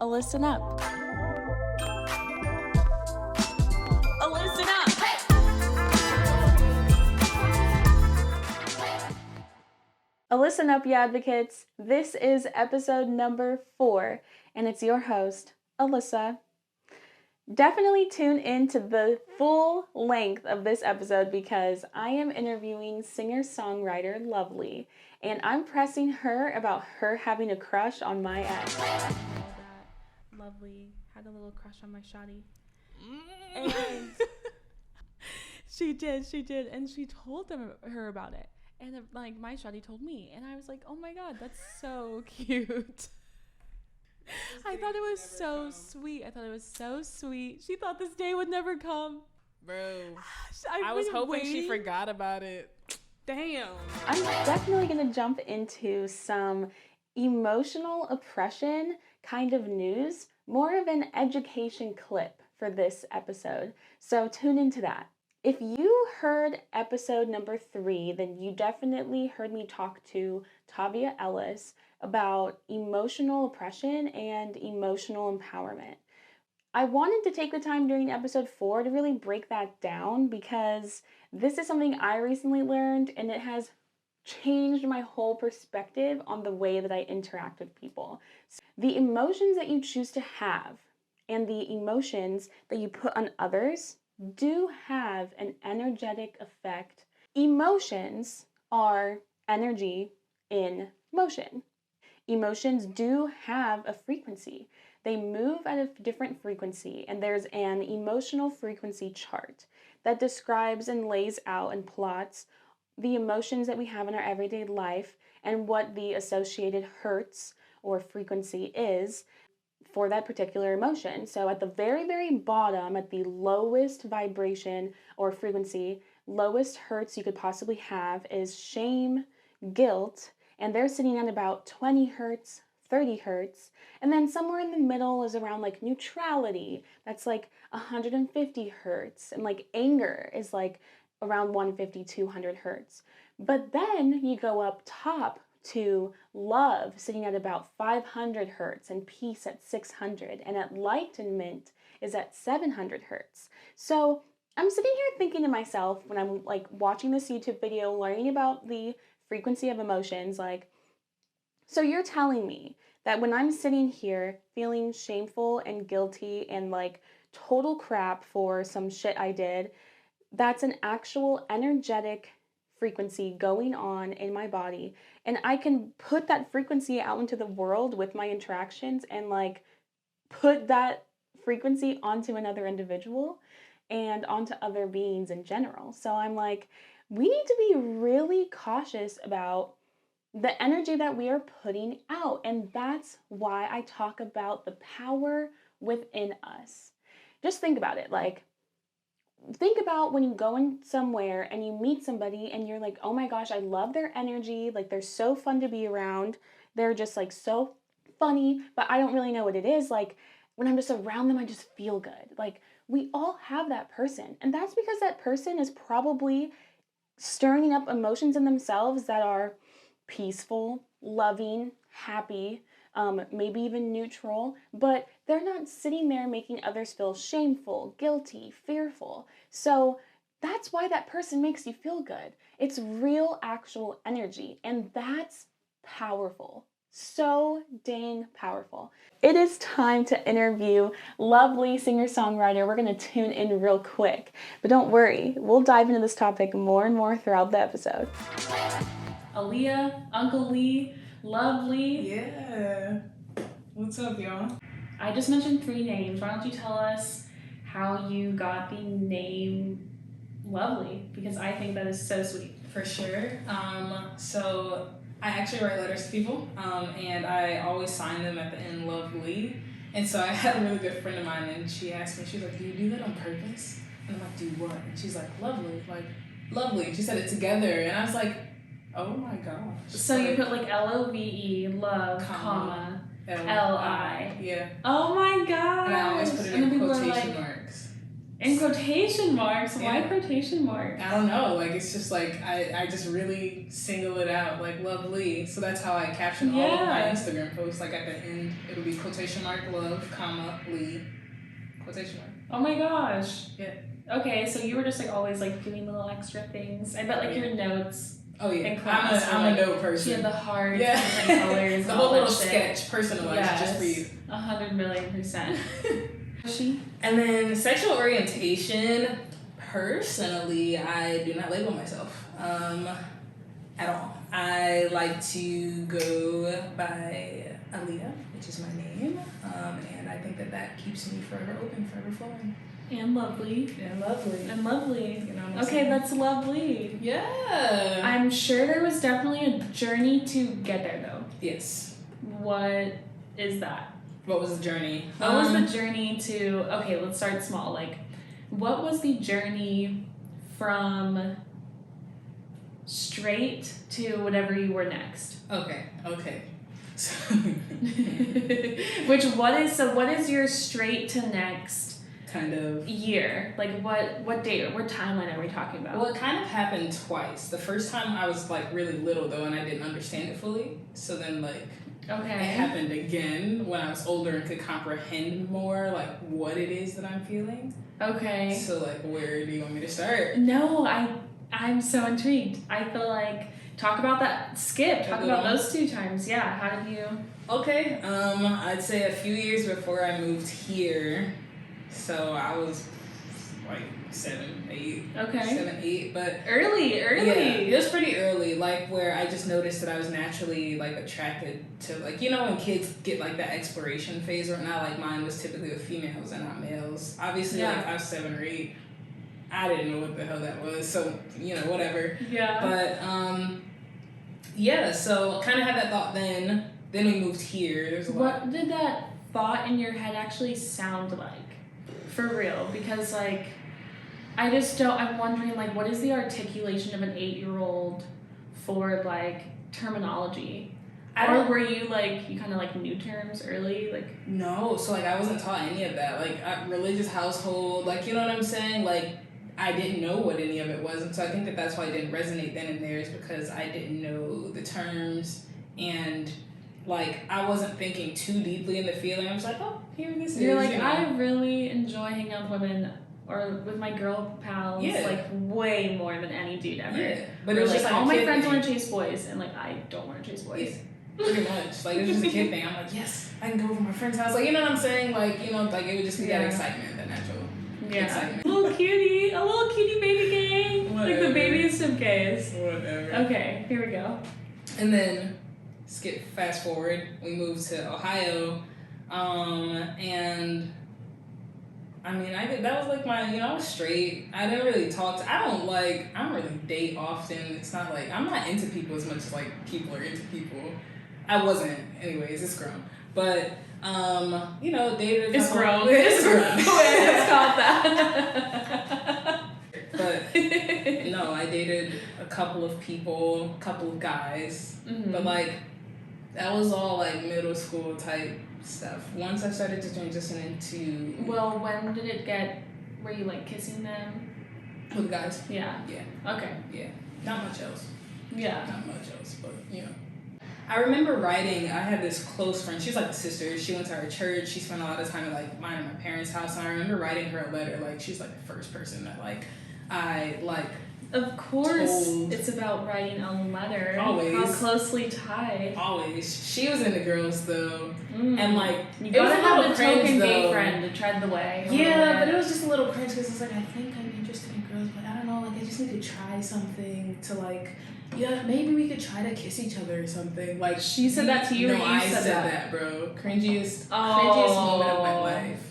Alyssan Up. Alyssan Up! Alyssan Up, you advocates. This is episode number 4, and it's your host, Alyssa. Definitely tune in to the full length of this episode because I am interviewing singer-songwriter LoveLi, and I'm pressing her about her having a crush on my ex. That LoveLi had a little crush on my shawty. And she did, and she told her about it. And like my shawty told me, and I was like, "Oh my god, that's so cute." I thought it was so sweet. She thought this day would never come. Bro, I was hoping she forgot about it. Damn. I'm definitely going to jump into some emotional oppression kind of news, more of an education clip for this episode. So tune into that. If you heard episode number 3, then you definitely heard me talk to Tavia Ellis about emotional oppression and emotional empowerment. I wanted to take the time during episode 4 to really break that down because this is something I recently learned and it has changed my whole perspective on the way that I interact with people. The emotions that you choose to have and the emotions that you put on others do have an energetic effect. Emotions are energy in motion. Emotions do have a frequency. They move at a different frequency, and there's an emotional frequency chart that describes and lays out and plots the emotions that we have in our everyday life and what the associated hertz or frequency is for that particular emotion. So at the very, very bottom, at the lowest vibration or frequency, lowest hertz you could possibly have is shame, guilt, and they're sitting at about 20 hertz, 30 hertz. And then somewhere in the middle is around like neutrality. That's like 150 hertz. And like anger is like around 150, 200 hertz. But then you go up top to love sitting at about 500 hertz and peace at 600. And enlightenment is at 700 hertz. So I'm sitting here thinking to myself when I'm like watching this YouTube video, learning about the frequency of emotions, like, so you're telling me that when I'm sitting here feeling shameful and guilty and like total crap for some shit I did, that's an actual energetic frequency going on in my body, and I can put that frequency out into the world with my interactions and like put that frequency onto another individual and onto other beings in general. So I'm like, we need to be really cautious about the energy that we are putting out. And that's why I talk about the power within us. Just think about it. Like, think about when you go in somewhere and you meet somebody and you're like, oh my gosh, I love their energy. Like, they're so fun to be around. They're just like so funny, but I don't really know what it is. Like, when I'm just around them, I just feel good. Like, we all have that person. And that's because that person is probably stirring up emotions in themselves that are peaceful, loving, happy, maybe even neutral, but they're not sitting there making others feel shameful, guilty, fearful. So that's why that person makes you feel good. It's real, actual energy, and that's powerful. So dang powerful. It is time to interview LoveLi, singer-songwriter. We're going to tune in real quick, but don't worry, we'll dive into this topic more and more throughout the episode. Aaliyah, Uncle Lee, LoveLi. Yeah. What's up, y'all? I just mentioned 3 names. Why don't you tell us how you got the name LoveLi? Because I think that is so sweet. For sure. So I actually write letters to people, and I always sign them at the end LoveLi. And so I had a really good friend of mine, and she asked me, she's like, do you do that on purpose? And I'm like, do what? And she's like, lovely, like, lovely. And she said it together, and I was like, oh my gosh. So like, you put like LOVE, love, comma, LI. Yeah. Oh my gosh. And I always put it in quotation marks. In quotation marks? Why Yeah. quotation marks? I don't know. Like, it's just like, I just really single it out. Like, LoveLi. So that's how I caption all of my Instagram posts. Like, at the end, it'll be quotation mark love, comma, Lee. Quotation mark. Oh my gosh. Yeah. Okay, so you were just like always like doing little extra things. I bet like your notes. Oh yeah, in class, I'm a note person. She had the hearts, Yeah. different colors, The all whole that little shit. sketch, personalized, just for you. 100,000,000%. She. And then sexual orientation. Personally, I do not label myself at all. I like to go by Aaliyah, which is my name, and I think that keeps me forever open, forever flowing. And lovely. And lovely. And lovely. You know what I'm Okay, saying? that's lovely. Yeah. I'm sure there was definitely a journey to get there though. Yes. What is that? What was the journey? What was the journey to, okay, let's start small. Like, what was the journey from straight to whatever you were next? Okay. So what is your straight to next kind of year? Like what date, what timeline are we talking about? Well, it kind of happened twice. The first time I was like really little though, and I didn't understand it fully. So then like okay, it happened again when I was older and could comprehend more like what it is that I'm feeling. Okay. So like, where do you want me to start? No, I'm so intrigued. I feel like talk about that skip. Talk about those 2 times. Yeah. How did you? Okay. I'd say a few years before I moved here. So I was like 7, 8. Okay. 7, 8, but Early. yeah, it was pretty early, like where I just noticed that I was naturally like attracted to like, you know, when kids get like that exploration phase or not, like mine was typically with females and not males. Obviously, like I was 7 or 8. I didn't know what the hell that was, so you know, whatever. Yeah. But yeah, so kind of had that thought then. Then we moved here. There's a lot. What did that thought in your head actually sound like? For real, because like I just don't. I'm wondering like what is the articulation of an 8-year-old for like terminology? Or were you like you kind of like new terms early like? No, so like I wasn't taught any of that. Like religious household, like you know what I'm saying, like. I didn't know what any of it was, and so I think that's why it didn't resonate then and there is because I didn't know the terms, and like I wasn't thinking too deeply in the feeling. I was like, oh, here this is. You're like, you know? I really enjoy hanging out with women or with my girl pals, like way more than any dude ever. Yeah, but it was just like all a my kid friends thing. want to chase boys, and like I don't want to chase boys. Yeah, pretty much. Like it was just a kid thing. I'm like, yes, I can go over to my friend's house. Like you know what I'm saying? Like you know, like it would just be that excitement, that natural. Yeah. Excitement. A little cutie baby gang. Whatever. Like the babiest of gays. Whatever. Okay, here we go. And then, fast forward, we moved to Ohio, and I mean, that was like my, you know, I was straight. I didn't really I don't really date often. It's not like, I'm not into people as much as like people are into people. I wasn't, anyways, it's grown. But, you know, dated. It's grown. It's grown. It's called that. But no, I dated a couple of people, a couple of guys, but like that was all like middle school type stuff. Once I started to transition into when did it get? Were you like kissing them? with guys? Yeah. Yeah. Okay. Yeah. Not much else. Yeah. Not much else, but you know. I remember writing. I had this close friend. She's like a sister. She went to our church. She spent a lot of time at like mine and my parents' house. And I remember writing her a letter. Like she's like the first person that like. I like. Of course, it's about writing a letter. Always. How closely tied. Always. She was into girls though, and like you it was gotta a have little the token cringe, gay though. friend to tread the way. Yeah, but it was just a little cringe because it's like I think I'm interested in girls, but I don't know. Like I just need to try something to like. Yeah, maybe we could try to kiss each other or something. Like she said that to you, no, or you I said that, bro. Cringiest moment of my life.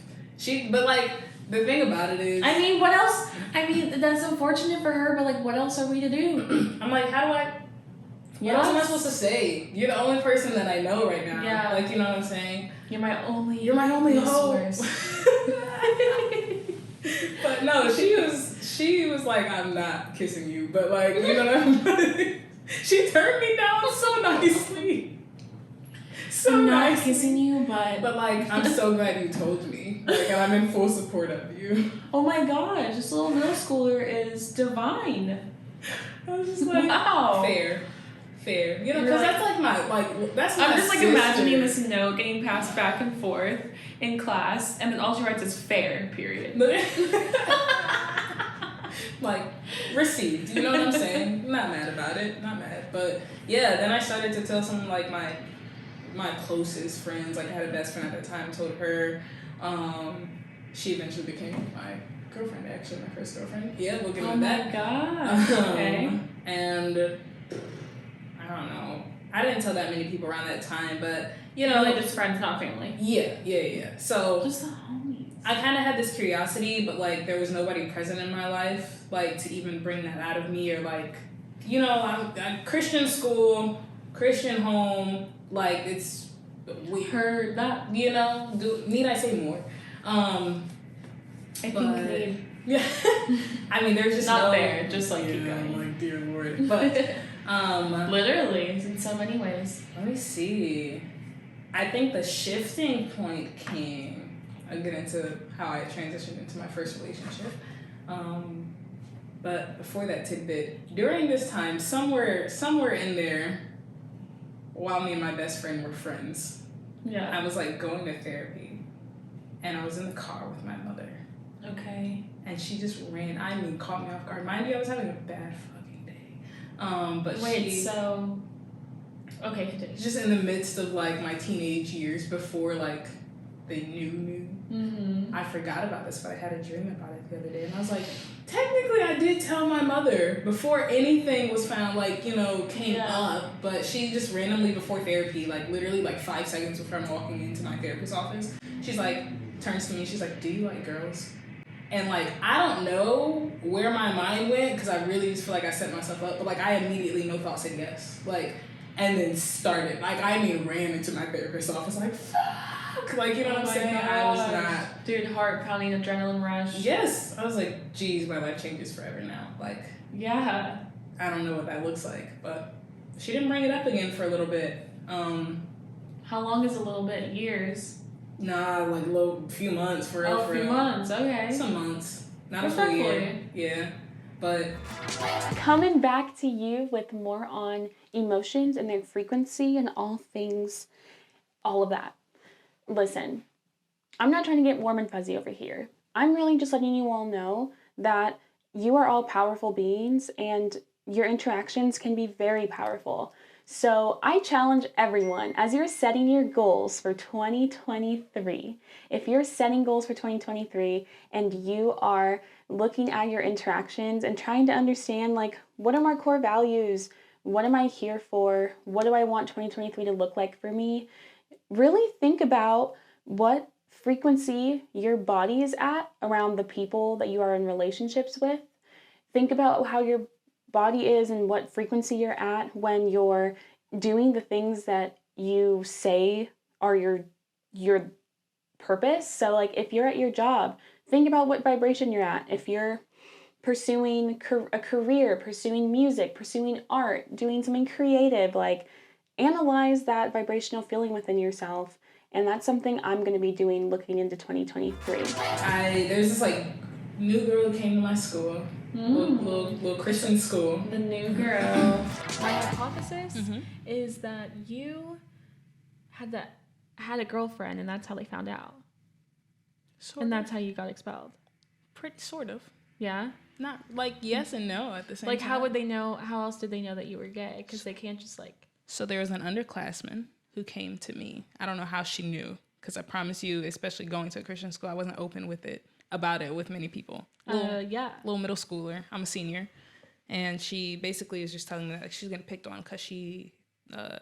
But like. The thing about it is... I mean, what else? I mean, that's unfortunate for her, but, like, what else are we to do? I'm like, how do I... What else am I supposed to say? You're the only person that I know right now. Yeah. Like, you know what I'm saying? You're my only hope. But no, she was like, I'm not kissing you. But, like, you know what I'm saying? She turned me down so nicely. so I'm not nice. kissing you, But like, I'm so glad you told me. Like, and I'm in full support of you. oh my gosh, this little middle schooler is divine. I was just like, wow. Fair. You know, because like, that's like that's my I'm just like sister. imagining this note getting passed back and forth in class, and then all she writes is fair, period. Like, received. You know what I'm saying? Not mad about it. Not mad. But yeah, then I started to tell some of like my closest friends. Like, I had a best friend at the time, told her. She eventually became my girlfriend, actually, my first girlfriend. Yeah, we'll get into that. Oh my god. Okay. And I don't know. I didn't tell that many people around that time, but you know, like just friends, not family. Yeah. So just the homies. I kind of had this curiosity, but like there was nobody present in my life, like to even bring that out of me, or like, you know, I'm Christian school, Christian home, like it's we heard that. You know, need I say more? I think need. Yeah. I mean, there's just not there. Just like keep yeah, going. like dear Lord, but literally in so many ways. Let me see. I think the shifting point came. I'll get into how I transitioned into my first relationship. But before that tidbit, during this time, somewhere in there, while me and my best friend were friends, yeah, I was like going to therapy, and I was in the car with my mother. Okay. And she just caught me off guard. Mind you, I was having a bad fucking day. But okay, continue. Just in the midst of like my teenage years, before like they knew. Mm-hmm. I forgot about this, but I had a dream about it the other day, and I was like, technically, I did tell my mother before anything was found, like, you know, came up. But she just randomly, before therapy, like literally like 5 seconds before I'm walking into my therapist's office, she's like, turns to me, she's like, "Do you like girls?" And like, I don't know where my mind went, because I really just feel like I set myself up, but like I immediately, no thought, said yes, like, and then started, like, ran into my therapist's office, like, fuck, like, you know what I'm saying? Gosh. I was not, dude, heart pounding, adrenaline rush. Yes, I was like, geez, my life changes forever now, like, yeah, I don't know what that looks like, but she didn't bring it up again for a little bit. How long is a little bit? Years? Nah, like few months for real. Oh, a few months, okay. Some months, not a full year. Yeah, but coming back to you with more on emotions and their frequency and all things, all of that. Listen, I'm not trying to get warm and fuzzy over here. I'm really just letting you all know that you are all powerful beings and your interactions can be very powerful. So I challenge everyone, as you're setting your goals for 2023, if you're setting goals for 2023 and you are looking at your interactions and trying to understand, like, what are my core values? What am I here for? What do I want 2023 to look like for me? Really think about what frequency your body is at around the people that you are in relationships with. Think about how your body is and what frequency you're at when you're doing the things that you say are your purpose. So like if you're at your job, think about what vibration you're at. If you're pursuing a career, pursuing music, pursuing art, doing something creative, like analyze that vibrational feeling within yourself. And that's something I'm going to be doing looking into 2023. There's this like new girl who came to my school. Little Christian school. The new girl. My hypothesis is that you had a girlfriend, and that's how they found out. And that's how you got expelled. Pretty sort of. Yeah. Not like yes and no at the same time. Like how would they know? How else did they know that you were gay? Because they can't just like. So there was an underclassman who came to me. I don't know how she knew, because I promise you, especially going to a Christian school, I wasn't open about it with many people. Little middle schooler. I'm a senior. And she basically is just telling me that like, she's getting picked on because she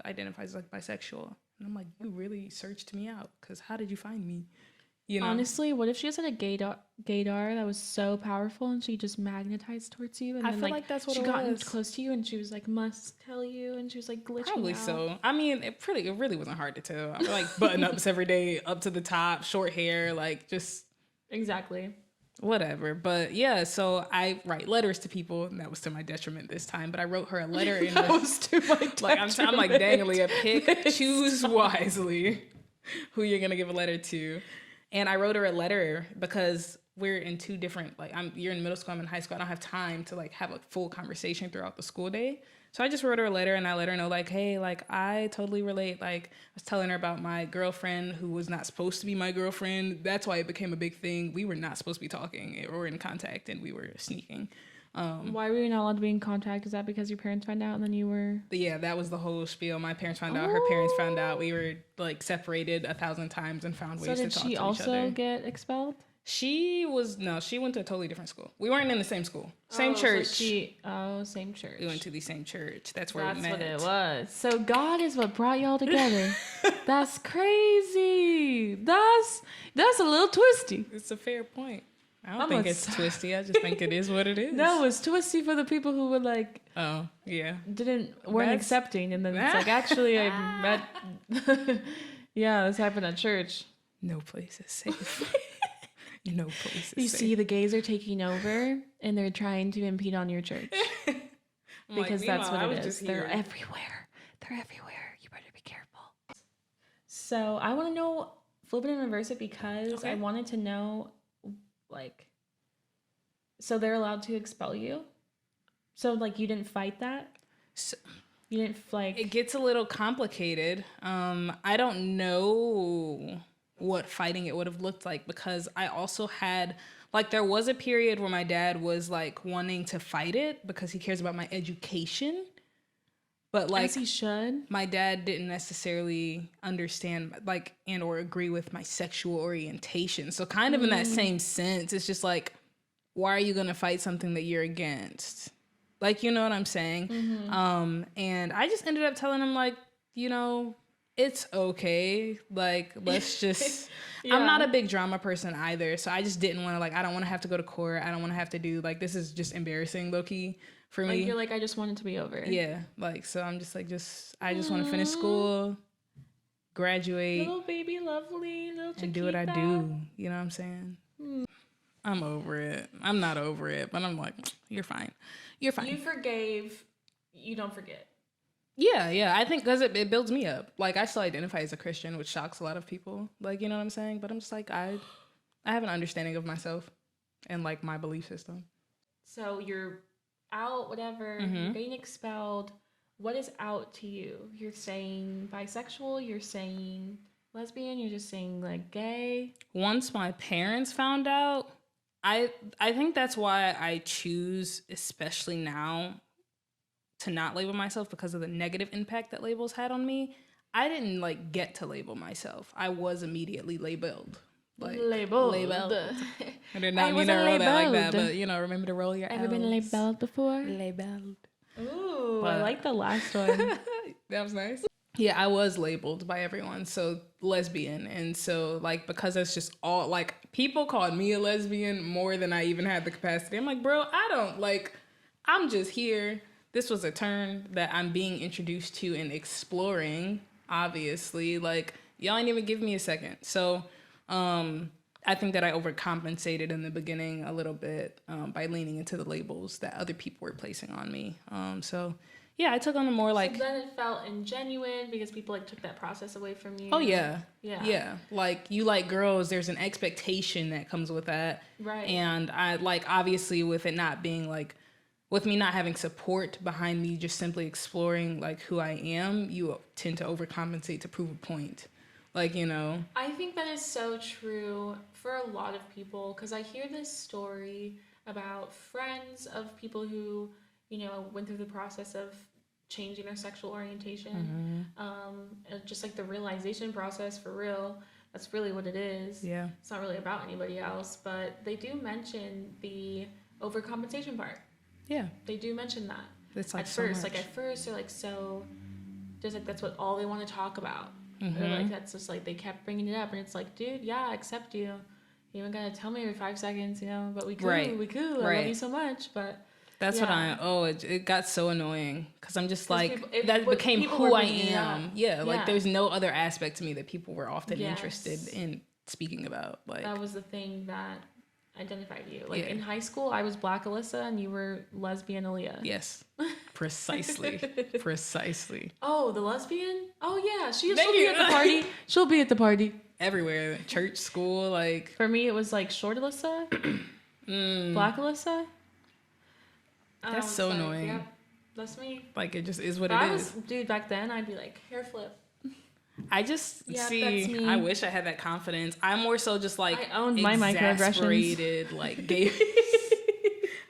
identifies as like bisexual. And I'm like, you really searched me out, because how did you find me? You know? Honestly, what if she just had a gaydar that was so powerful and she just magnetized towards you? And I then, feel like that's what she it got was. close to you and she was like, must tell you, and she was like glitching Probably out. so. I mean, it really wasn't hard to tell. I like button ups every day, up to the top, short hair, like just exactly. whatever. But yeah, so I write letters to people, and that was to my detriment this time. But I wrote her a letter in That was to my detriment. like I'm like dangling a pick. Choose wisely who you're gonna give a letter to. And I wrote her a letter because we're in two different, like you're in middle school, I'm in high school. I don't have time to like have a full conversation throughout the school day. So I just wrote her a letter and I let her know like, hey, like I totally relate. Like I was telling her about my girlfriend who was not supposed to be my girlfriend. That's why it became a big thing. We were not supposed to be talking or in contact, and we were sneaking. Why were you not allowed to be in contact? Is that because your parents found out and then you were? Yeah, that was the whole spiel. My parents found out. Her parents found out. We were like separated 1,000 times and found ways to talk to each other. So did she also get she went to a totally different school. We weren't in the same school. Same church. Same church. We went to the same church. That's where we met. That's what it was. So God is what brought y'all together. That's crazy. That's a little twisty. It's a fair point. I don't think it's twisty. I just think it is what it is. No, it's twisty for the people who were like, oh yeah, weren't accepting, and then it's like, actually, I met. Yeah, this happened at church. No place is safe. No place is safe. You see, the gays are taking over, and they're trying to impede on your church because that's what it is. They're everywhere. They're everywhere. You better be careful. So I want to know, flip it and reverse it, because I wanted to know. Like, so they're allowed to expel you? So, like, you didn't fight that? So, you didn't, like... It gets a little complicated. I don't know what fighting it would have looked like, because I also had... Like, there was a period where my dad was, like, wanting to fight it because he cares about my education. But like, as he should. My dad didn't necessarily understand like and or agree with my sexual orientation. So kind of in that same sense, it's just like, why are you gonna fight something that you're against? Like, you know what I'm saying? Mm-hmm. And I just ended up telling him like, you know, it's okay. Like, let's just. Yeah. I'm not a big drama person either, so I just didn't want to like. I don't want to have to go to court. I don't want to have to do like. This is just embarrassing, low key. For me, like you're like, I just want it to be over. Yeah, like so I'm just like I just want to finish school, graduate, little baby lovely, little Chiquita. And do what I do. You know what I'm saying? I'm over it. I'm not over it, but I'm like, you're fine. You're fine. You forgave. You don't forget. Yeah. I think because it builds me up. Like I still identify as a Christian, which shocks a lot of people. Like, you know what I'm saying? But I'm just like I have an understanding of myself and like my belief system. So you're out, whatever, you're getting expelled. What is out to you? You're saying bisexual, you're saying lesbian, you're just saying like gay. Once my parents found out, I think that's why I choose, especially now, to not label myself because of the negative impact that labels had on me. I didn't like get to label myself. I was immediately labeled. Like, labeled. I did not mean to roll that like that, but you know, remember to roll your L's. Ever been labeled before? Labeled. Ooh, I like the last one. That was nice. Yeah, I was labeled by everyone, so lesbian. And so, like, because it's just all, like, people called me a lesbian more than I even had the capacity. I'm like, bro, I'm just here. This was a term that I'm being introduced to and exploring, obviously. Like, y'all ain't even give me a second. So, I think that I overcompensated in the beginning a little bit by leaning into the labels that other people were placing on me. So yeah, I took on a more like. So then it felt ingenuine because people like took that process away from you. Oh yeah. Like you like girls, there's an expectation that comes with that. Right. And I like obviously with it not being like. With me not having support behind me, just simply exploring like who I am, you tend to overcompensate to prove a point. Like, you know. I think that is so true for a lot of people because I hear this story about friends of people who, you know, went through the process of changing their sexual orientation. Just like the realization process for real. That's really what it is. Yeah. It's not really about anybody else, but they do mention the overcompensation part. Yeah. They do mention that. It's like at first they're like so just like that's what all they want to talk about. Or like that's just like they kept bringing it up and it's like, dude, yeah, I accept you. You even gotta tell me every 5 seconds, you know, but we could. I love you so much, but that's what it got so annoying because I'm just like that became who I am. Yeah, like there's no other aspect to me that people were often interested in speaking about. Like that was the thing that identify you. Like in high school, I was Black Alyssa and you were lesbian Aaliyah. Yes. Precisely. Precisely. Oh, the lesbian? Oh yeah, she'll be at the party. She'll be at the party. Everywhere. Church, school, like. For me, it was like short Alyssa, Black Alyssa. That's so annoying. Yeah, that's me. Like, it just is what it is. Dude, back then, I'd be like, hair flip. I just, I wish I had that confidence. I'm more so just like, I owned my microaggressions. Like,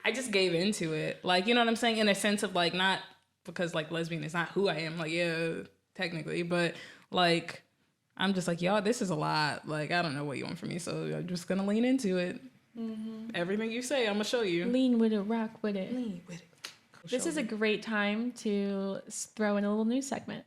I just gave into it. Like, you know what I'm saying? In a sense of like, not because like lesbian is not who I am. Like, yeah, technically, but like, I'm just like, y'all, this is a lot. Like, I don't know what you want from me, so I'm just gonna lean into it. Mm-hmm. Everything you say, I'm gonna show you. Lean with it, rock with it. Lean with it. This is a great time to throw in a little news segment.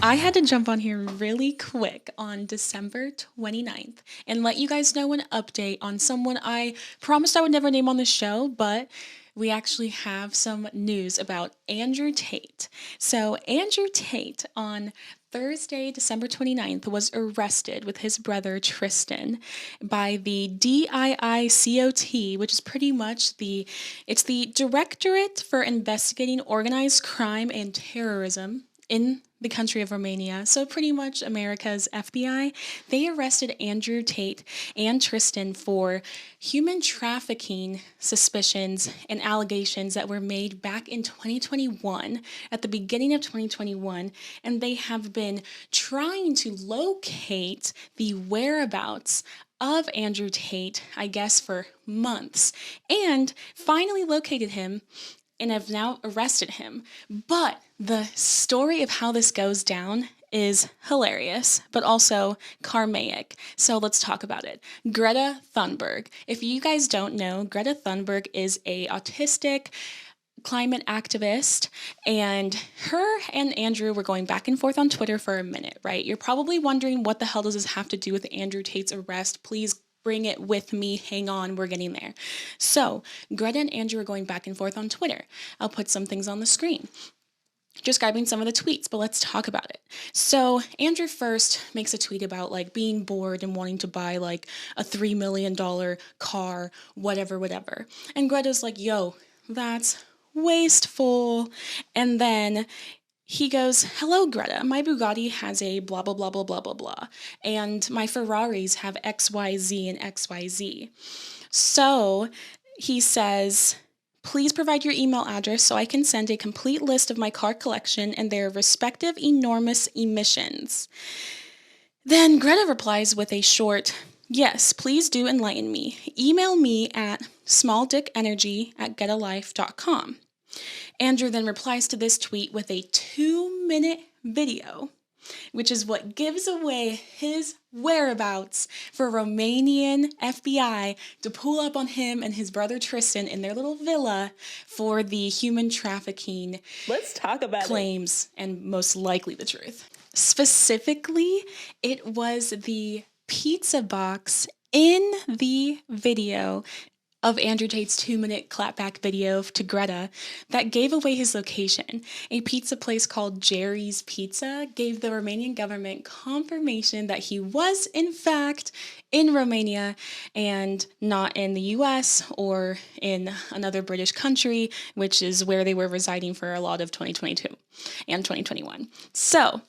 I had to jump on here really quick on December 29th and let you guys know an update on someone I promised I would never name on the show, but we actually have some news about Andrew Tate. So Andrew Tate on Thursday, December 29th, was arrested with his brother Tristan by the DIICOT, which is pretty much the Directorate for Investigating Organized Crime and Terrorism in the country of Romania, so pretty much America's FBI. They arrested Andrew Tate and Tristan for human trafficking suspicions and allegations that were made back in 2021, at the beginning of 2021, and they have been trying to locate the whereabouts of Andrew Tate, I guess, for months, and finally located him and have now arrested him. But the story of how this goes down is hilarious, but also karmaic. So let's talk about it. Greta Thunberg. If you guys don't know, Greta Thunberg is a autistic climate activist, and her and Andrew were going back and forth on Twitter for a minute, right? You're probably wondering, what the hell does this have to do with Andrew Tate's arrest? Please bring it with me. Hang on, we're getting there. So Greta and Andrew are going back and forth on Twitter. I'll put some things on the screen describing some of the tweets, but let's talk about it. So Andrew first makes a tweet about like being bored and wanting to buy like a $3 million car, whatever. And Greta's like, yo, that's wasteful. And then he goes, hello, Greta, my Bugatti has a blah, blah, blah, blah, blah, blah, blah. And my Ferraris have XYZ and XYZ. So he says, please provide your email address so I can send a complete list of my car collection and their respective enormous emissions. Then Greta replies with a short, yes, please do enlighten me. Email me at smalldickenergy@getalife.com. Andrew then replies to this tweet with a 2-minute video, which is what gives away his whereabouts for Romanian FBI to pull up on him and his brother Tristan in their little villa for the human trafficking claims and most likely the truth. Specifically, it was the pizza box in the video of Andrew Tate's 2-minute clapback video to Greta that gave away his location. A pizza place called Jerry's Pizza gave the Romanian government confirmation that he was, in fact, in Romania and not in the US or in another British country, which is where they were residing for a lot of 2022 and 2021. So,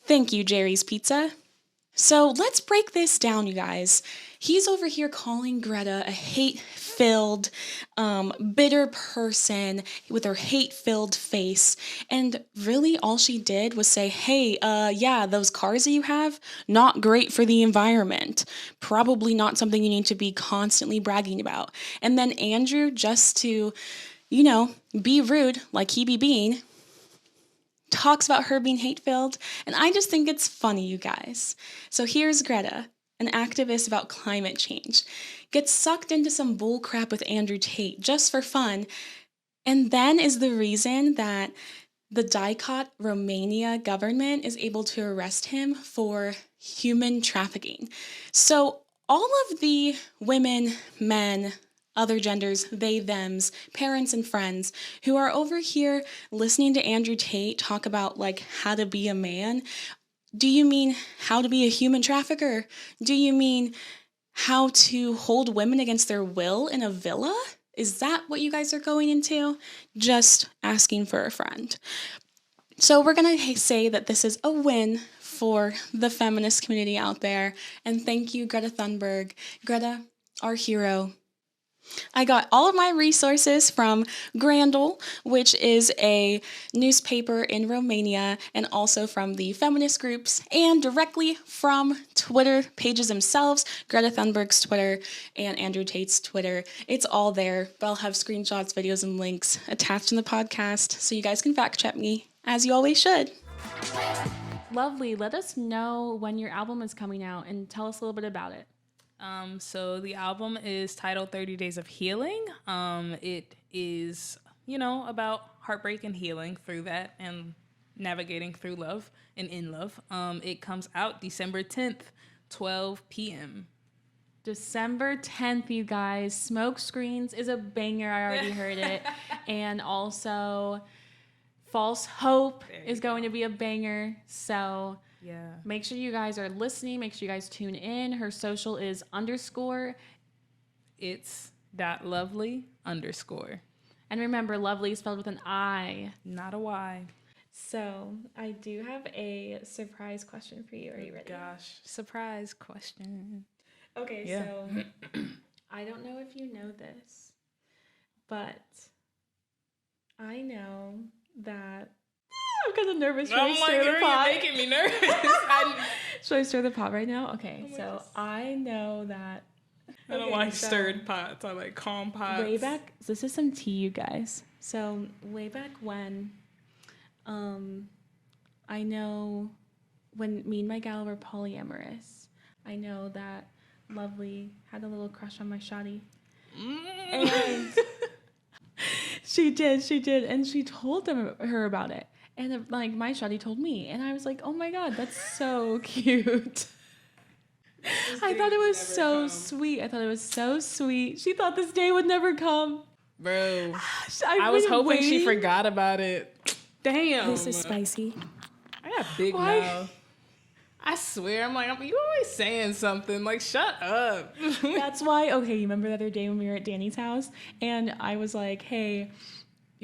thank you, Jerry's Pizza. So let's break this down, you guys. He's over here calling Greta a hate-filled, bitter person with her hate-filled face. And really all she did was say, hey, yeah, those cars that you have, not great for the environment. Probably not something you need to be constantly bragging about. And then Andrew, just to, be rude like he be being, talks about her being hate-filled, and I just think it's funny, you guys. So here's Greta, an activist about climate change, gets sucked into some bull crap with Andrew Tate just for fun, and then is the reason that the DICOT Romania government is able to arrest him for human trafficking. So all of the women, men, other genders, they, thems, parents and friends who are over here listening to Andrew Tate talk about like how to be a man. Do you mean how to be a human trafficker? Do you mean how to hold women against their will in a villa? Is that what you guys are going into? Just asking for a friend. So we're going to say that this is a win for the feminist community out there. And thank you, Greta Thunberg. Greta, our hero. I got all of my resources from Grandul, which is a newspaper in Romania, and also from the feminist groups, and directly from Twitter pages themselves, Greta Thunberg's Twitter and Andrew Tate's Twitter. It's all there, but I'll have screenshots, videos, and links attached in the podcast, so you guys can fact check me, as you always should. LoveLi, let us know when your album is coming out and tell us a little bit about it. So the album is titled 30 Days of Healing. It is, about heartbreak and healing through that and navigating through love and in love. It comes out December 10th, 12 p.m. December 10th, you guys. Smoke Screens is a banger. I already heard it. And also False Hope is going to be a banger. So yeah, make sure you guys are listening. Make sure you guys tune in. Her social is _ It's .lovely_. And remember, lovely is spelled with an I, not a Y. So I do have a surprise question for you. Are you ready? Gosh, surprise question. Okay, yeah. So I don't know if you know this, but I know that I'm kind of nervous. Should I stir the pot? You're making me nervous. Should I stir the pot right now? Okay, so I know that. I don't like stirred pots. I like calm pots. Way back, this is some tea, you guys. So way back when, I know when me and my gal were polyamorous, I know that LoveLi had a little crush on my shawty. And she did, and she told her about it. And like my shawty told me, and I was like, "Oh my god, that's so cute." I thought it was so sweet. She thought this day would never come. Bro, I was hoping she forgot about it. Damn. This is spicy. I got big mouth. I swear, I'm like, you always saying something. Like, shut up. That's why, okay, you remember the other day when we were at Danny's house? And I was like, hey,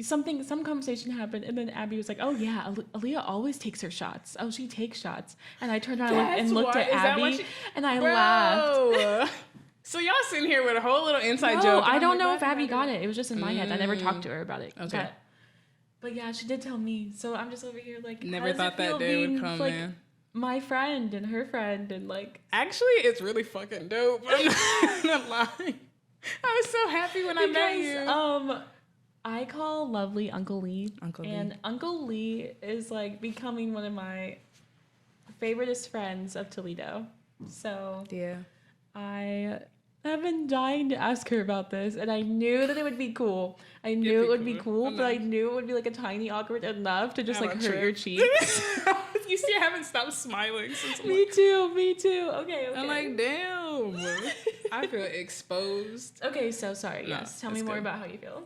some conversation happened, and then Abby was like, "Oh yeah, Aaliyah always takes her shots. Oh, she takes shots." And I turned around and looked at Abby, and I laughed. So y'all sitting here with a whole little inside joke. No, I don't know if Abby got it. It was just in my head. I never talked to her about it. Okay. But yeah, she did tell me. So I'm just over here like, never thought that day would come, like, man. My friend and her friend and like. Actually, it's really fucking dope. I'm not lying. I was so happy when I met you. I call LoveLi Uncle Lee. And Uncle Lee is like becoming one of my favoriteest friends of Toledo. So yeah, I have been dying to ask her about this, and I knew that it would be cool. I knew it would be cool, but I knew it would be like a tiny awkward enough to just like hurt your cheeks. You still haven't stopped smiling since. Me too. Okay. I'm like, damn. I feel exposed. Okay, so sorry. Yes, tell me more about how you feel.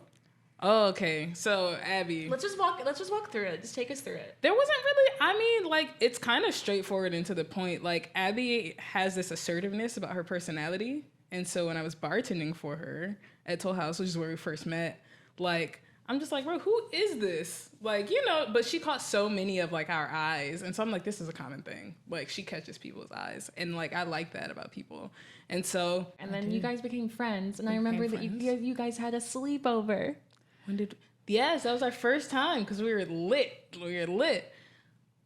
Oh, okay. So Abby, let's just walk through it. Just take us through it. There wasn't really, like, it's kind of straightforward and to the point. Like, Abby has this assertiveness about her personality. And so when I was bartending for her at Toll House, which is where we first met, like, I'm just like, bro, who is this? Like, but she caught so many of like our eyes. And so I'm like, this is a common thing. Like, she catches people's eyes. And like, I like that about people. And so. And then you guys became friends. And I remember that you guys had a sleepover. Yes, that was our first time because we were lit.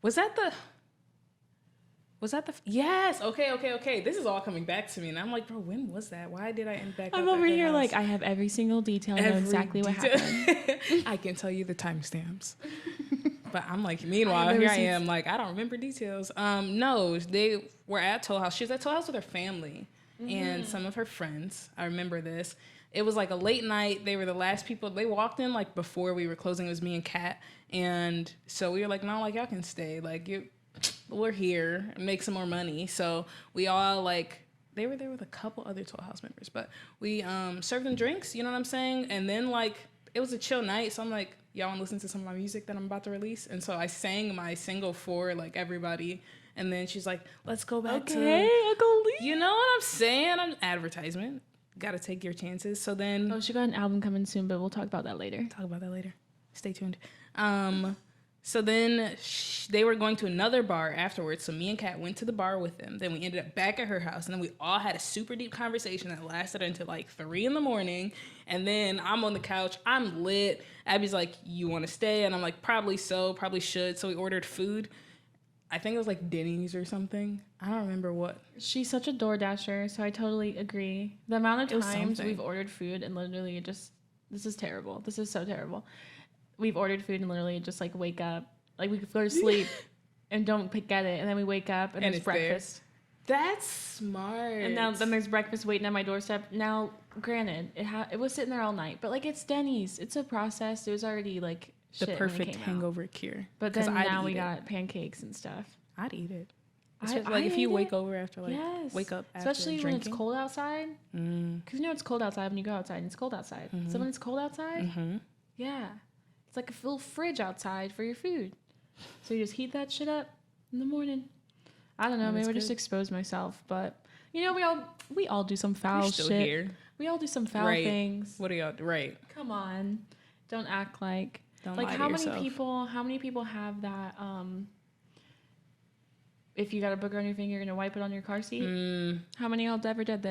Was that the yes, okay. This is all coming back to me. And I'm like, bro, when was that? Why did I end back I'm over here like, I have every single detail. I know exactly what happened. I can tell you the timestamps. But I'm like, meanwhile, here I am, like, I don't remember details. No, they were at Toll House. She was at Toll House with her family and some of her friends. I remember this. It was like a late night. They were the last people. They walked in like before we were closing. It was me and Kat. And so we were like, no, like, y'all can stay. Like, we're here. Make some more money. So we all like, they were there with a couple other Toll House members. But we served them drinks, you know what I'm saying? And then like, it was a chill night. So I'm like, y'all want to listen to some of my music that I'm about to release? And so I sang my single for like everybody. And then she's like, let's go back Okay, to... Uncle Lee. You know what I'm saying? Advertisement. Got to take your chances. So then... Oh, she got an album coming soon, but we'll talk about that later. Talk about that later. Stay tuned. So then they were going to another bar afterwards. So me and Kat went to the bar with them. Then we ended up back at her house. And then we all had a super deep conversation that lasted until like 3 a.m. And then I'm on the couch. I'm lit. Abby's like, you want to stay? And I'm like, probably so. Probably should. So we ordered food. I think it was like Denny's or something. I don't remember what. She's such a DoorDasher, so I totally agree. The amount of times we've ordered food and literally this is terrible. This is so terrible. We've ordered food and literally just like wake up, like we could go to sleep and don't get it, and then we wake up and there's breakfast. That's smart. And then there's breakfast waiting at my doorstep. Now, granted, it was sitting there all night, but like it's Denny's. It's a process. It was already like the perfect hangover cure. But then now we got pancakes and stuff. I'd eat it. Like if you wake over after wake up after especially drinking. When it's cold outside. Because you know it's cold outside when you go outside and it's cold outside. So when it's cold outside, yeah, it's like a full fridge outside for your food. So you just heat that shit up in the morning. I don't know, maybe I just exposed myself, but you know we all do some foul shit. Here. We all do some foul things. What do y'all do? Right. Come on, don't act like don't like lie how to many yourself. how many people have that if you got a booger on your finger, you're gonna wipe it on your car seat. How many of y'all ever did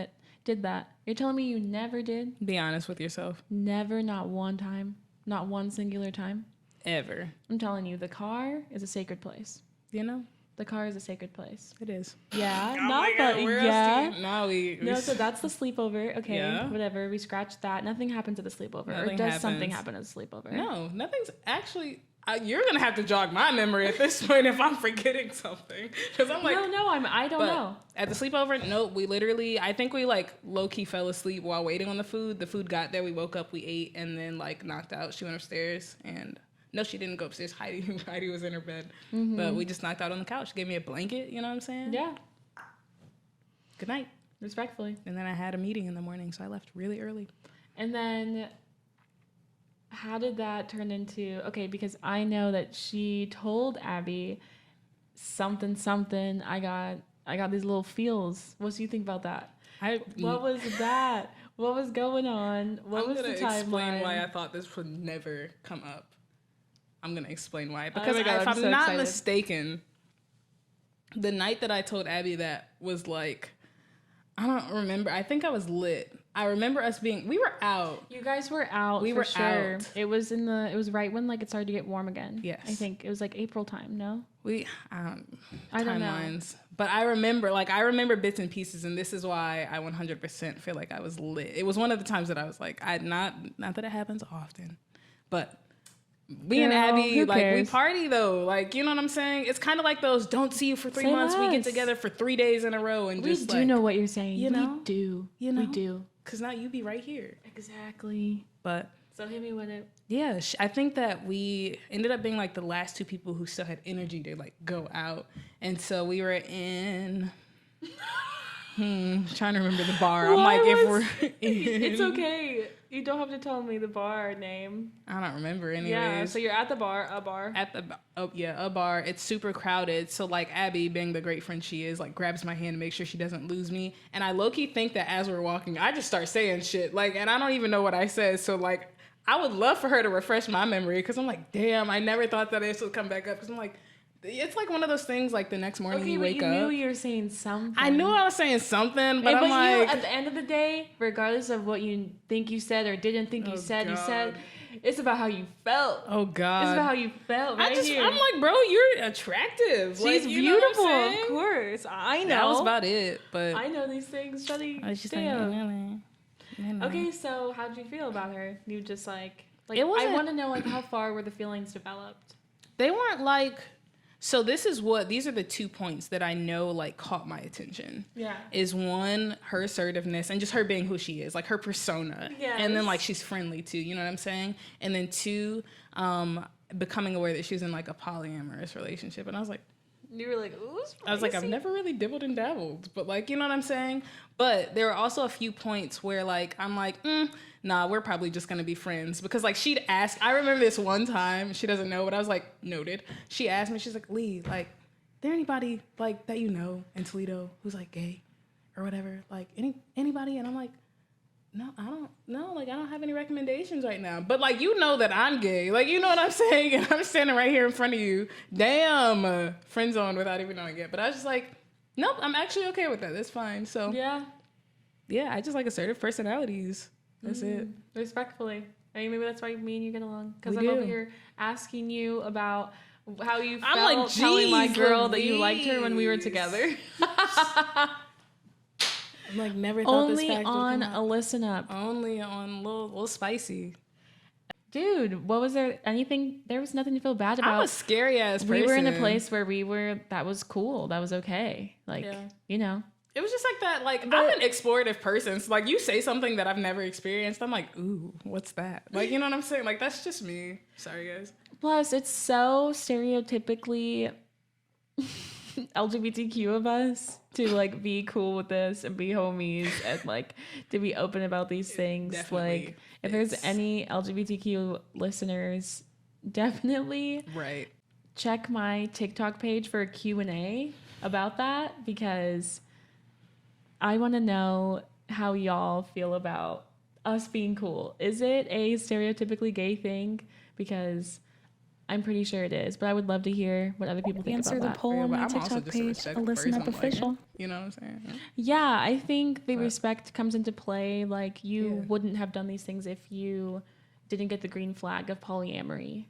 that? You're telling me you never did? Be honest with yourself. Never, not one time, not one singular time. Ever. I'm telling you, the car is a sacred place. You know, the car is a sacred place. It is. Yeah, so that's the sleepover. Okay, whatever. We scratched that. Nothing happens at the sleepover. Nothing or does happens. Something happen at the sleepover? No, nothing's actually. You're gonna have to jog my memory at this point if I'm forgetting something, because I'm like, I don't know. At the sleepover, no, we literally, I think we like low key fell asleep while waiting on the food. The food got there, we woke up, we ate, and then like knocked out. She went upstairs, and no, she didn't go upstairs. Heidi was in her bed, but we just knocked out on the couch. She gave me a blanket, you know what I'm saying? Yeah. Good night, respectfully. And then I had a meeting in the morning, so I left really early. And then. How did that turn into, okay, because I know that she told Abby something, I got these little feels. What do you think about that? What was that? What was going on? What was the timeline? I'm going to explain why I thought this would never come up. I'm going to explain why. Because if I'm not mistaken, the night that I told Abby that was like, I don't remember. I think I was lit. I remember us we were out. You guys were out. We were sure. Out. It was right when like it started to get warm again. Yes. I think it was like April time, no? I don't know. But I remember bits and pieces, and this is why I 100% feel like I was lit. It was one of the times that I was like, not that it happens often, but me and Abby, like, we party though. Like, you know what I'm saying? It's kind of like those don't see you for 3 months. We get together for 3 days in a row and we do know what you're saying. You know? We do. You know? We do. Because now you be right here. Exactly. But. So hit me with it. Yeah. I think that we ended up being like the last 2 people who still had energy to like go out. And so we were in. Trying to remember the bar. I'm like, if we're in. It's okay. You don't have to tell me the bar name. I don't remember anyways. Yeah, so you're at the bar, a bar. A bar. It's super crowded. So like Abby, being the great friend she is, like grabs my hand to make sure she doesn't lose me. And I low-key think that as we're walking, I just start saying shit. Like, and I don't even know what I said. So like, I would love for her to refresh my memory because I'm like, damn, I never thought that this would come back up. Because I'm like, it's like one of those things like the next morning you wake up. You knew you were saying something. I knew I was saying something, but I'm like... at the end of the day, regardless of what you think you said or didn't think you said, it's about how you felt. Oh, God. It's about how you felt here. I'm like, bro, you're attractive. She's like, beautiful, of course. I know. That was about it, but... I know these things, Shuddy. I was just Okay, so how'd you feel about her? You just like I want to know like how far were the feelings developed? They weren't like... So these are the 2 points that I know like caught my attention. Yeah. Is one, her assertiveness and just her being who she is, like her persona. Yes. And then like she's friendly too, you know what I'm saying? And then 2, becoming aware that she's in like a polyamorous relationship. And I was like, you were like, ooh, spicy. I was like, I've never really dibbled and dabbled, but like, you know what I'm saying? But there are also a few points where like, I'm like, nah, we're probably just gonna be friends. Because like she'd ask, I remember this one time, she doesn't know, but I was like, noted. She asked me, she's like, Lee, like, there anybody like that you know in Toledo who's like gay or whatever? Like anybody? And I'm like, no, I don't know. Like, I don't have any recommendations right now. But like, you know that I'm gay. Like, you know what I'm saying? And I'm standing right here in front of you. Damn, friend zone without even knowing it. But I was just like, nope, I'm actually okay with that. That's fine. So yeah, I just like assertive personalities. That's it. Respectfully. I mean, maybe that's why me and you get along. Because We I'm over do. here asking you about how you felt I'm like, telling my "Geez, girl that you liked her when we were Louise." together. I'm like, never thought this Only fact would on come out. Alyssan Up. Only on a little spicy. Dude, what was there? Anything? There was nothing to feel bad about. I'm a scary ass person. We were in a place where that was cool. That was okay. Like, you know. It was just like that. Like, I'm an explorative person. So, like, you say something that I've never experienced. I'm like, ooh, what's that? Like, you know what I'm saying? Like, that's just me. Sorry, guys. Plus, it's so stereotypically LGBTQ of us to like be cool with this and be homies and like to be open about these things. Definitely like, if there's any LGBTQ listeners, definitely check my TikTok page for a Q&A about that, because I want to know how y'all feel about us being cool. Is it a stereotypically gay thing? Because I'm pretty sure it is, but I would love to hear what other people think Answer about the that. poll on my I'm also TikTok just a page, respectful Alyssan Up person, Official. Like, you know what I'm saying? Yeah, I think the respect comes into play. Like, you Yeah. wouldn't have done these things if you didn't get the green flag of polyamory,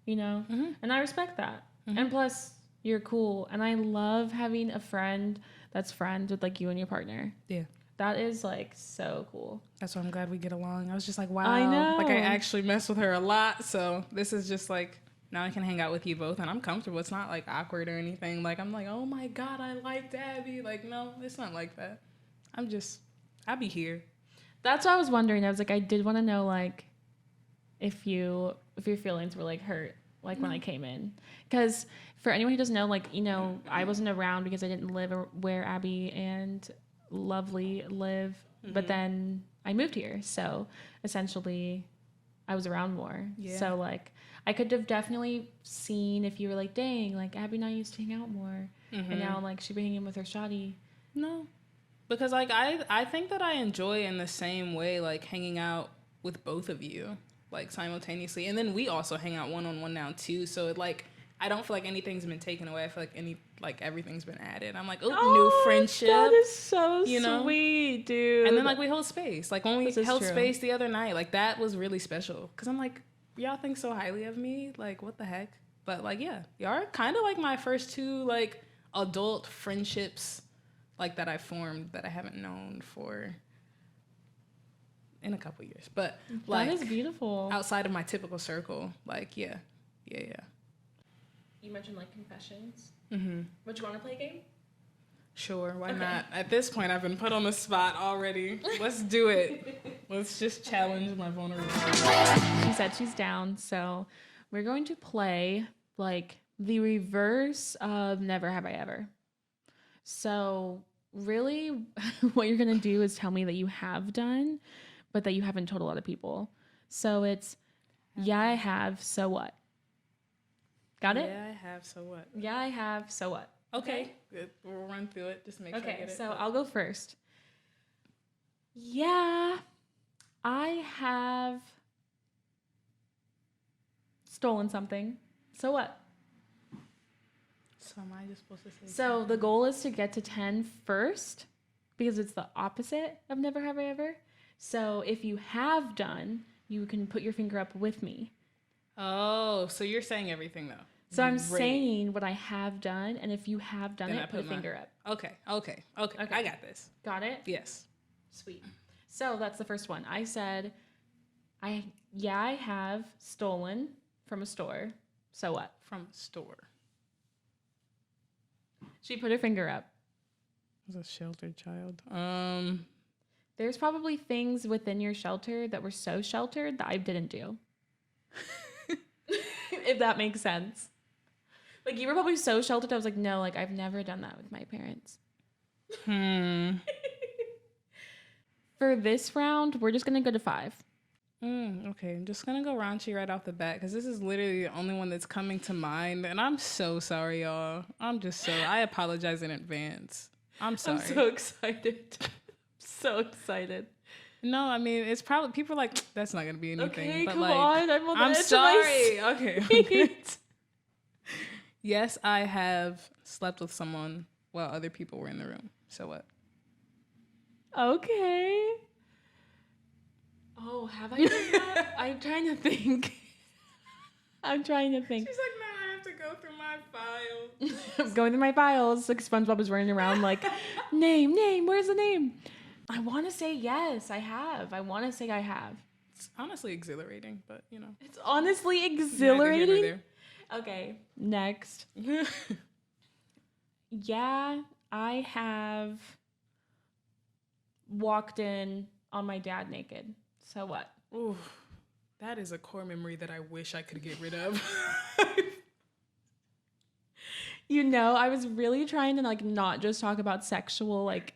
you know? And I respect that. And plus, you're cool. And I love having a friend that's friends with like you and your partner. Yeah. That is like so cool. That's why I'm glad we get along. I was just like, wow. I know. Like, I actually mess with her a lot. So this is just like, now I can hang out with you both and I'm comfortable. It's not like awkward or anything. Like, I'm like, oh my God, I liked Abby. Like, no, it's not like that. I'll be here. That's what I was wondering. I was like, I did want to know like if your feelings were like hurt like when I came in, because for anyone who doesn't know, like, you know, I wasn't around because I didn't live where Abby and LoveLi live, but then I moved here, so essentially I was around more. So like I could have definitely seen if you were like, dang, like Abby and I used to hang out more, and now like she'd be hanging with her shawty. No, because like I think that I enjoy in the same way like hanging out with both of you like simultaneously, and then we also hang out one-on-one now too. So it like I don't feel like anything's been taken away. I feel like everything's been added. I'm like, oh, new friendship. That is so you know? sweet, dude. And then like we hold space. Like when we held true. space the other night, like that was really special. Cause I'm like, y'all think so highly of me. Like what the heck? But like yeah, y'all are kind of like my first two like adult friendships like that I formed that I haven't known for in a couple years. But like that is beautiful. outside of my typical circle, like yeah. You mentioned like confessions. Mm-hmm. Would you want to play a game? Sure, why not? At this point, I've been put on the spot already. Let's do it. Let's just challenge my vulnerability. She said she's down, so we're going to play like the reverse of Never Have I Ever. So really, what you're gonna do is tell me that you have done, but that you haven't told a lot of people. So it's, yeah, I have, so what? Got it? Yeah, I have, so what? Yeah, I have, so what? Okay. Good. We'll run through it. Just make sure I Okay, get it. so I'll go first. Yeah, I have stolen something. So what? So am I just supposed to say So the goal is to get to 10 first, because it's the opposite of Never Have I Ever. So if you have done, you can put your finger up with me. Oh, so you're saying everything though. So I'm saying what I have done, and if you have done Then I it, put a put my- finger up. Okay. I got this. Got it? Yes. Sweet. So that's the first one. I said, I have stolen from a store. So what? From a store. She put her finger up. I was a sheltered child. There's probably things within your shelter that were so sheltered that I didn't do. If that makes sense. Like, you were probably so sheltered, I was like, no, like, I've never done that with my parents. For this round, we're just going to go to 5. Okay, I'm just gonna go raunchy right off the bat because this is literally the only one that's coming to mind, and I'm so sorry, y'all. I apologize in advance. I'm sorry. I'm so excited. So excited. No, I mean it's probably people are like that's not gonna be anything. Okay, but come like, on. I'm sorry. Okay. Yes, I have slept with someone while other people were in the room. So what? Okay. Oh, have I done that? I'm trying to think. She's like, no, I have to go through my files. I'm going through my files. Like SpongeBob is running around like, name, where's the name? I want to say yes, I have. I want to say I have. It's honestly exhilarating, but you know. It's honestly Neither exhilarating. here nor there. Okay, next. Yeah, I have walked in on my dad naked. So what? Ooh, that is a core memory that I wish I could get rid of. You know, I was really trying to like not just talk about sexual like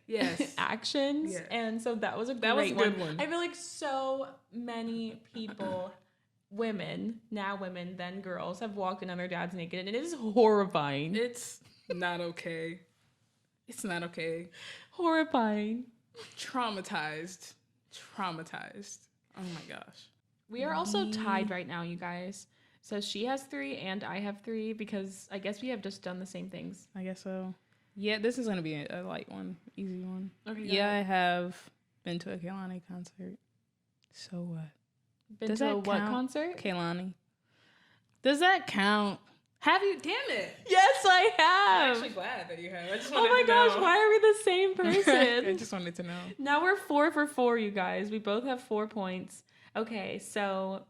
actions, and so that was a great one. I feel like so many people, women, then girls, have walked in on their dads naked, and it is horrifying. It's not okay. It's not okay. Horrifying. Traumatized. Oh my gosh. We are also tied right now, you guys. So she has 3 and I have 3 because I guess we have just done the same things. I guess so. Yeah, this is going to be a light one. Easy one. Okay. Yeah, I have been to a Kehlani concert. So what? Been to a what concert? Kehlani. Does that count? Have you? Damn it. Yes, I have. I'm actually glad that you have. I just wanted oh my to gosh, know. why are we the same person? I just wanted to know. Now we're 4 for 4, you guys. We both have 4 points. Okay, so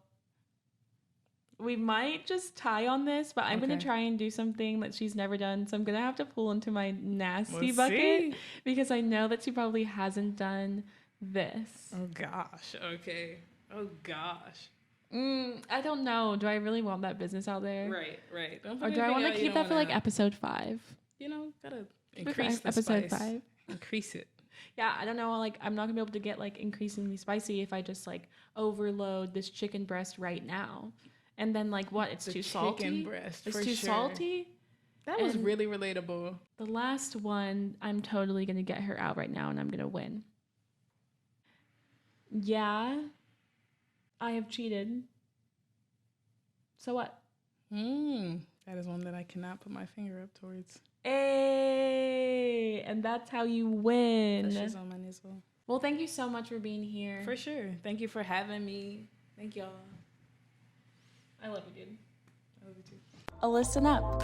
we might just tie on this, but I'm going to try and do something that she's never done. So I'm going to have to pull into my nasty bucket because I know that she probably hasn't done this. Oh, gosh. Okay. Oh, gosh. I don't know. Do I really want that business out there? Right. Or do I want to keep that for like episode 5? You know, gotta increase the episode spice. 5. Increase it. Yeah, I don't know. Like, I'm not gonna be able to get like increasingly spicy if I just like overload this chicken breast right now. And then like what? It's too salty. Chicken breast. It's too salty. That was really relatable. The last one, I'm totally gonna get her out right now, and I'm gonna win. Yeah, I have cheated. So what? That is one that I cannot put my finger up towards. Hey, and that's how you win. She's on my nizzle. Well, thank you so much for being here. For sure. Thank you for having me. Thank y'all. I love you, dude. I love you too. Alyssan Up.